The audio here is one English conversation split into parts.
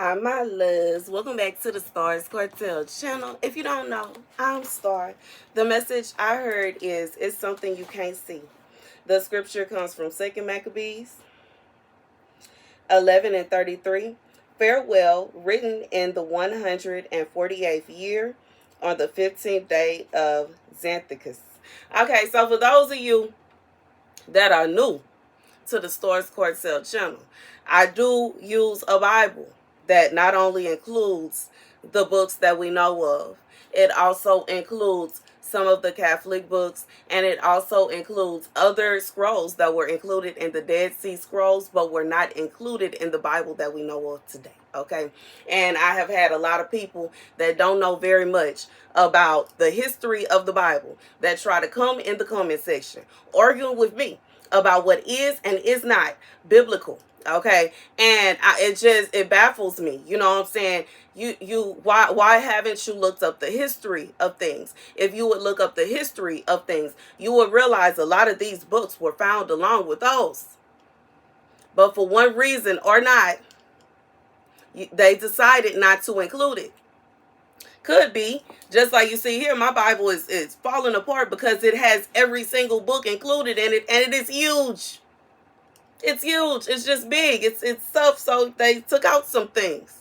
Hi, my loves. Welcome back to the Starscartel channel. If you don't know, I'm Star. The message I heard is, it's something you can't see. The scripture comes from 2 Maccabees 11:33. Farewell, written in the 148th year on the 15th day of Xanthicus. Okay, so for those of you that are new to the Starscartel channel, I do use a Bible that not only includes the books that we know of, it also includes some of the Catholic books, and it also includes other scrolls that were included in the Dead Sea Scrolls but were not included in the Bible that we know of today. Okay, and I have had a lot of people that don't know very much about the history of the Bible that try to come in the comment section arguing with me about what is and is not biblical. Okay, and it baffles me. You know what I'm saying? Why haven't you looked up the history of things? If you would look up the history of things, you would realize a lot of these books were found along with those, but for one reason or not, they decided not to include it. Could be, just like you see here, my Bible is falling apart because it has every single book included in it, and it is huge. It's huge. It's just big. It's stuff. So they took out some things.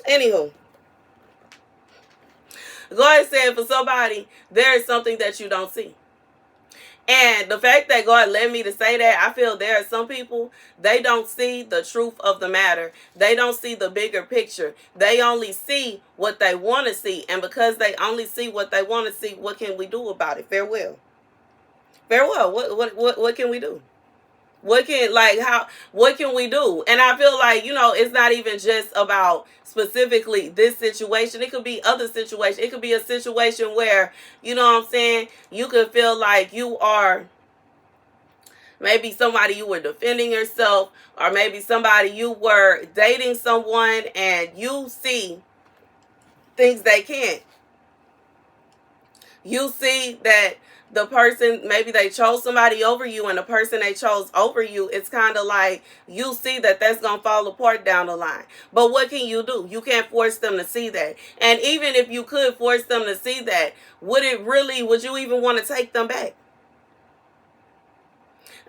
Anywho, God said for somebody, there is something that you don't see. And the fact that God led me to say that, I feel there are some people, they don't see the truth of the matter. They don't see the bigger picture. They only see what they want to see. And because they only see what they want to see, what can we do about it? Farewell. Farewell. What can we do? What can we do? And I feel like, it's not even just about specifically this situation. It could be other situations. It could be a situation where, you know what I'm saying, you could feel like you are maybe somebody you were defending yourself, or maybe somebody you were dating someone and you see things they can't. You see that the person, maybe they chose somebody over you, and the person they chose over you, it's kind of like you see that that's going to fall apart down the line. But what can you do? You can't force them to see that. And even if you could force them to see that, would you even want to take them back?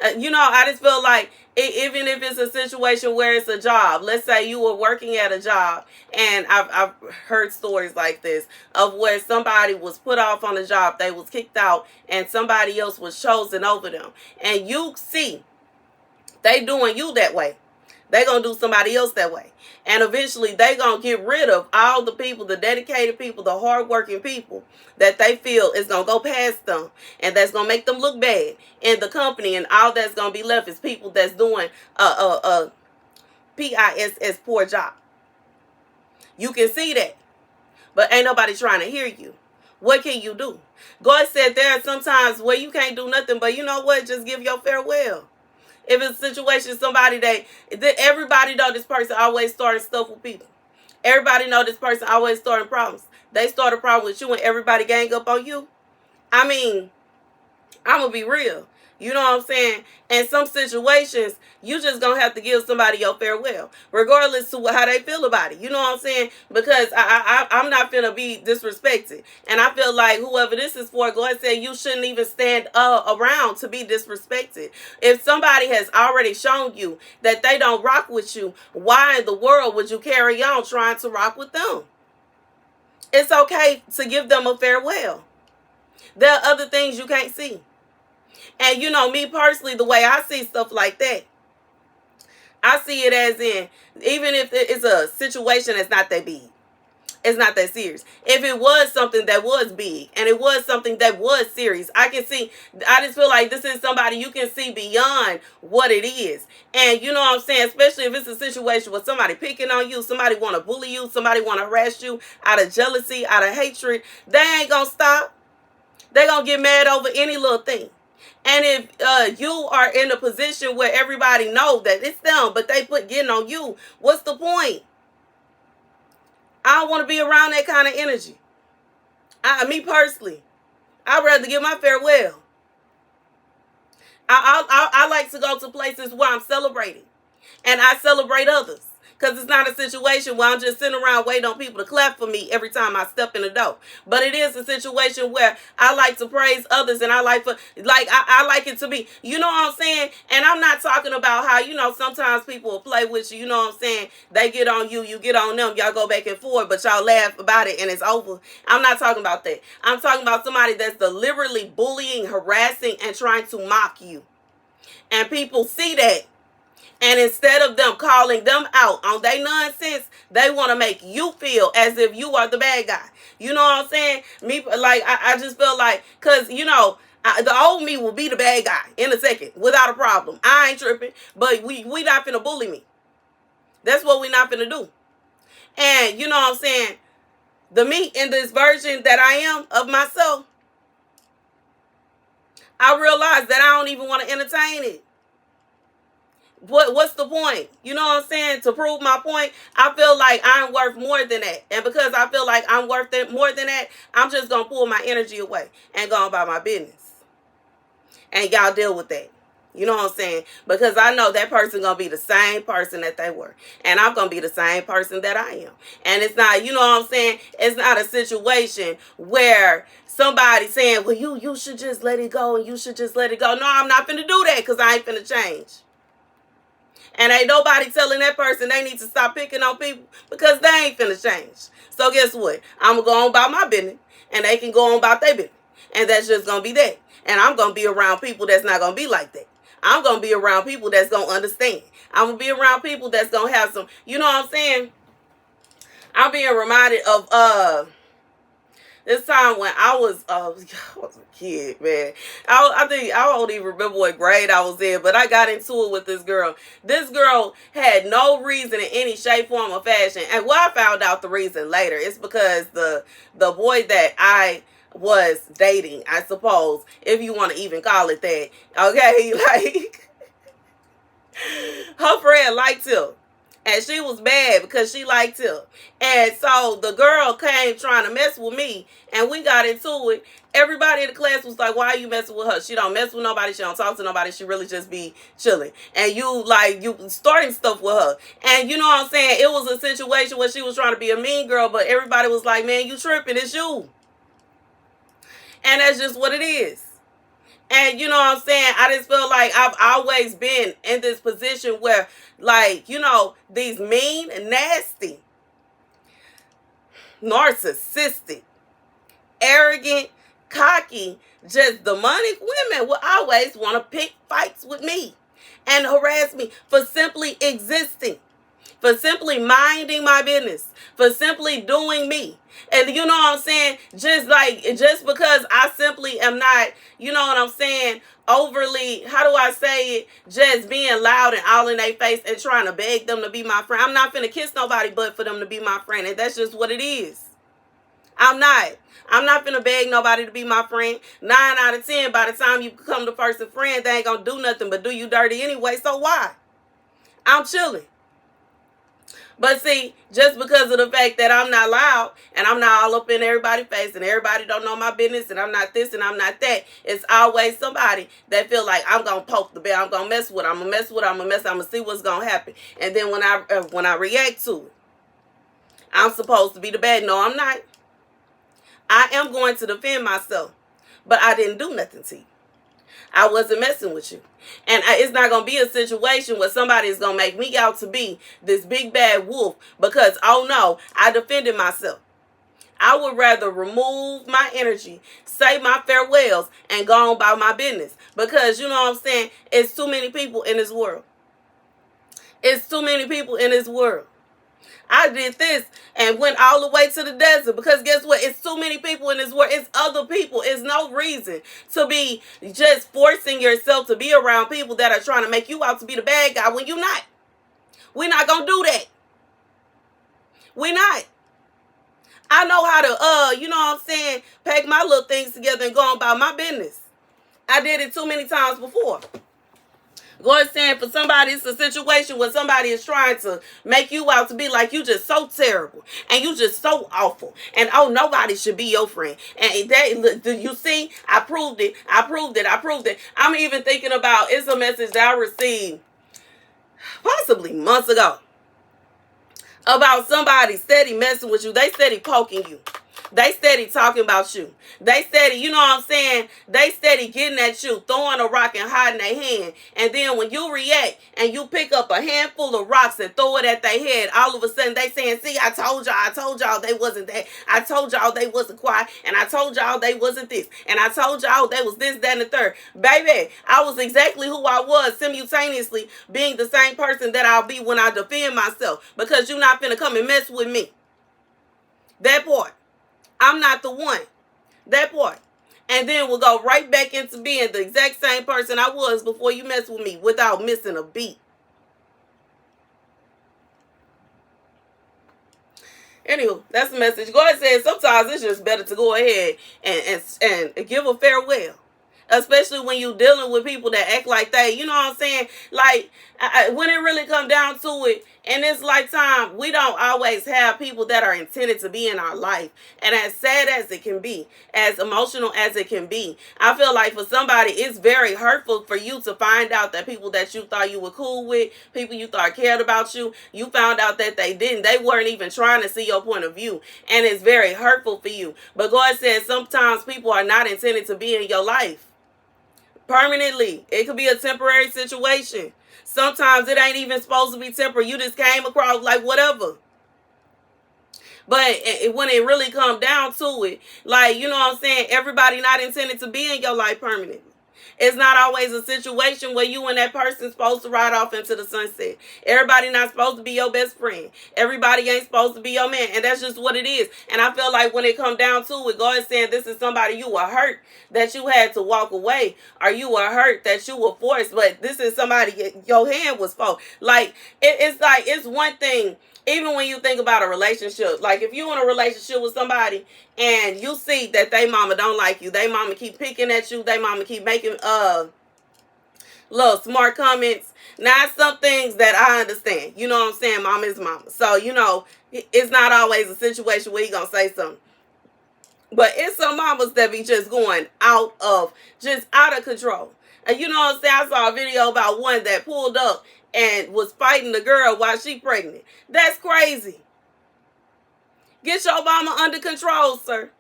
I just feel like even if it's a situation where it's a job, let's say you were working at a job, and I've heard stories like this of where somebody was put off on a job, they was kicked out, and somebody else was chosen over them. And you see they doing you that way. They gonna do somebody else that way. And eventually they gonna get rid of all the people, the dedicated people, the hardworking people that they feel is gonna go past them, and that's gonna make them look bad in the company, and all that's gonna be left is people that's doing a PISS poor job. You can see that, but ain't nobody trying to hear you. What can you do? God said there are some times where you can't do nothing, but you know what? Just give your farewell. If it's a situation, somebody everybody know this person always starting stuff with people. Everybody know this person always starting problems. They start a problem with you and everybody gang up on you. I mean, I'm going to be real. You know what I'm saying? In some situations, you just going to have to give somebody your farewell, regardless to how they feel about it. You know what I'm saying? Because I'm not finna be disrespected. And I feel like whoever this is for, God said you shouldn't even stand around to be disrespected. If somebody has already shown you that they don't rock with you, why in the world would you carry on trying to rock with them? It's okay to give them a farewell. There are other things you can't see. And me personally, the way I see stuff like that, I see it as in, even if it's a situation that's not that big, it's not that serious. If it was something that was big and it was something that was serious, I just feel like this is somebody you can see beyond what it is. And you know what I'm saying? Especially if it's a situation with somebody picking on you, somebody want to bully you, somebody want to harass you out of jealousy, out of hatred, they ain't going to stop. They're going to get mad over any little thing. And if you are in a position where everybody knows that it's them, but they getting on you, what's the point? I don't want to be around that kind of energy. Me personally, I'd rather give my farewell. I like to go to places where I'm celebrating, and I celebrate others. Because it's not a situation where I'm just sitting around waiting on people to clap for me every time I step in the door. But it is a situation where I like to praise others, and I like I like it to be, you know what I'm saying? And I'm not talking about how, sometimes people will play with you, you know what I'm saying? They get on you, you get on them, y'all go back and forth, but y'all laugh about it and it's over. I'm not talking about that. I'm talking about somebody that's deliberately bullying, harassing, and trying to mock you. And people see that. And instead of them calling them out on their nonsense, they want to make you feel as if you are the bad guy. You know what I'm saying? I just feel like, because, the old me will be the bad guy in a second without a problem. I ain't tripping, but we not finna bully me. That's what we not finna do. And you know what I'm saying? The me in this version that I am of myself, I realize that I don't even want to entertain it. What's the point? You know what I'm saying? To prove my point, I feel like I'm worth more than that. And because I feel like I'm worth more than that, I'm just going to pull my energy away and go about my business. And y'all deal with that. You know what I'm saying? Because I know that person going to be the same person that they were. And I'm going to be the same person that I am. And it's not, you know what I'm saying? It's not a situation where somebody saying, well, you should just let it go and you should just let it go. No, I'm not finna do that because I ain't finna change. And ain't nobody telling that person they need to stop picking on people because they ain't finna change. So guess what? I'm going to go on about my business and they can go on about their business. And that's just going to be that. And I'm going to be around people that's not going to be like that. I'm going to be around people that's going to understand. I'm going to be around people that's going to have some, you know what I'm saying? I'm being reminded of this time when I was a kid, man. I think I don't even remember what grade I was in, but I got into it with this girl. This girl had no reason in any shape, form, or fashion. And I found out the reason later. It's because the boy that I was dating, I suppose, if you want to even call it that, okay, like, her friend liked him. And she was mad because she liked him. And so the girl came trying to mess with me. And we got into it. Everybody in the class was like, why are you messing with her? She don't mess with nobody. She don't talk to nobody. She really just be chilling. And you starting stuff with her. And you know what I'm saying? It was a situation where she was trying to be a mean girl. But everybody was like, man, you tripping. It's you. And that's just what it is. And you know what I'm saying? I just feel like I've always been in this position where, like, these mean, nasty, narcissistic, arrogant, cocky, just demonic women will always want to pick fights with me and harass me for simply existing, for simply minding my business, for simply doing me. And you know what I'm saying? Just because I simply am not, you know what I'm saying, overly, how do I say it, just being loud and all in their face and trying to beg them to be my friend. I'm not finna kiss nobody but for them to be my friend. And that's just what it is. I'm not finna beg nobody to be my friend. 9 out of 10, by the time you become the person friend, they ain't gonna do nothing but do you dirty anyway. So why? I'm chilling. But see, just because of the fact that I'm not loud and I'm not all up in everybody's face and everybody don't know my business and I'm not this and I'm not that, it's always somebody that feel like I'm going to poke the bear. I'm going to mess with it. I'm going to see what's going to happen. And then when I react to it, I'm supposed to be the bad. No, I'm not. I am going to defend myself, but I didn't do nothing to you. I wasn't messing with you. And it's not going to be a situation where somebody is going to make me out to be this big bad wolf because, oh no, I defended myself. I would rather remove my energy, say my farewells, and go on about my business. Because, you know what I'm saying, it's too many people in this world. It's too many people in this world. I did this and went all the way to the desert because guess what? It's too many people in this world. It's other people. It's no reason to be just forcing yourself to be around people that are trying to make you out to be the bad guy when you're not. We're not going to do that. We're not. I know how to, you know what I'm saying, pack my little things together and go on about my business. I did it too many times before. God saying for somebody, it's a situation where somebody is trying to make you out to be like you just so terrible and you just so awful and oh, nobody should be your friend. And you see, I proved it. I'm even thinking about, it's a message that I received possibly months ago. about somebody steady messing with you. They steady poking you. They steady talking about you. They steady, you know what I'm saying? They steady getting at you, throwing a rock and hiding their hand. And then when you react and you pick up a handful of rocks and throw it at their head, all of a sudden they saying, see, I told y'all they wasn't that. I told y'all they wasn't quiet. And I told y'all they wasn't this. And I told y'all they was this, that, and the third. Baby, I was exactly who I was, simultaneously being the same person that I'll be when I defend myself. Because you're not finna come and mess with me. That part. I'm not the one. That part. And then we'll go right back into being the exact same person I was before you mess with me without missing a beat. Anywho, that's the message. God says sometimes it's just better to go ahead and give a farewell. Especially when you're dealing with people that act like that. You know what I'm saying? Like, when it really comes down to it, in this lifetime, we don't always have people that are intended to be in our life. And as sad as it can be, as emotional as it can be, I feel like for somebody, it's very hurtful for you to find out that people that you thought you were cool with, people you thought cared about you, you found out that they didn't. They weren't even trying to see your point of view. And it's very hurtful for you. But God says sometimes people are not intended to be in your life permanently. It could be a temporary situation. Sometimes it ain't even supposed to be temporary. You just came across like whatever. But when it really comes down to it, like, you know what I'm saying, everybody not intended to be in your life permanently. It's not always a situation where you and that person supposed to ride off into the sunset. Everybody not supposed to be your best friend. Everybody ain't supposed to be your man. And that's just what it is. And I feel like when it come down to it, God is saying this is somebody you were hurt that you had to walk away. Or you were hurt that you were forced. But this is somebody your hand was for. Like, it's one thing. Even when you think about a relationship, like if you're in a relationship with somebody and you see that they mama don't like you, they mama keep picking at you, they mama keep making little smart comments. Now, some things that I understand, you know what I'm saying, mama is mama. So, you know, it's not always a situation where you gonna say something. But it's some mamas that be just going out of control. And you know what I'm saying? I saw a video about one that pulled up and was fighting the girl while she pregnant. That's crazy. Get your mama under control, sir.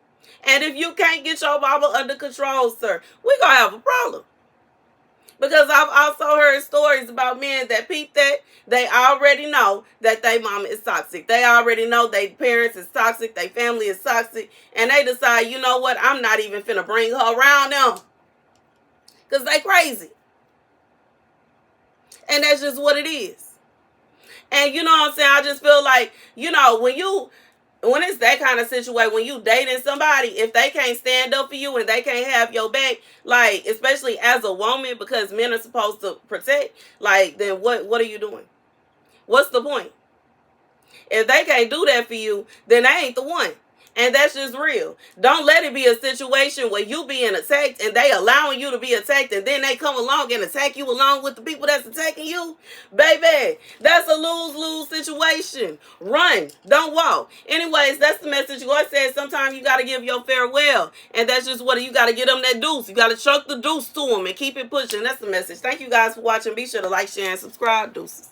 And if you can't get your mama under control, sir, we're going to have a problem. Because I've also heard stories about men that peep that. They already know that their mama is toxic. They already know their parents is toxic. Their family is toxic. And they decide, you know what? I'm not even finna bring her around them. Because they crazy. And that's just what it is. And you know what I'm saying? I just feel like, you know, when it's that kind of situation, when you dating somebody, if they can't stand up for you and they can't have your back, like, especially as a woman, because men are supposed to protect, like, then what are you doing? What's the point? If they can't do that for you, then they ain't the one. And that's just real. Don't let it be a situation where you being attacked and they allowing you to be attacked and then they come along and attack you along with the people that's attacking you. Baby, that's a lose-lose situation. Run. Don't walk. Anyways, that's the message. God says sometimes you got to give your farewell. And that's just what you got to get them that deuce. You got to chuck the deuce to them and keep it pushing. That's the message. Thank you guys for watching. Be sure to like, share, and subscribe. Deuces.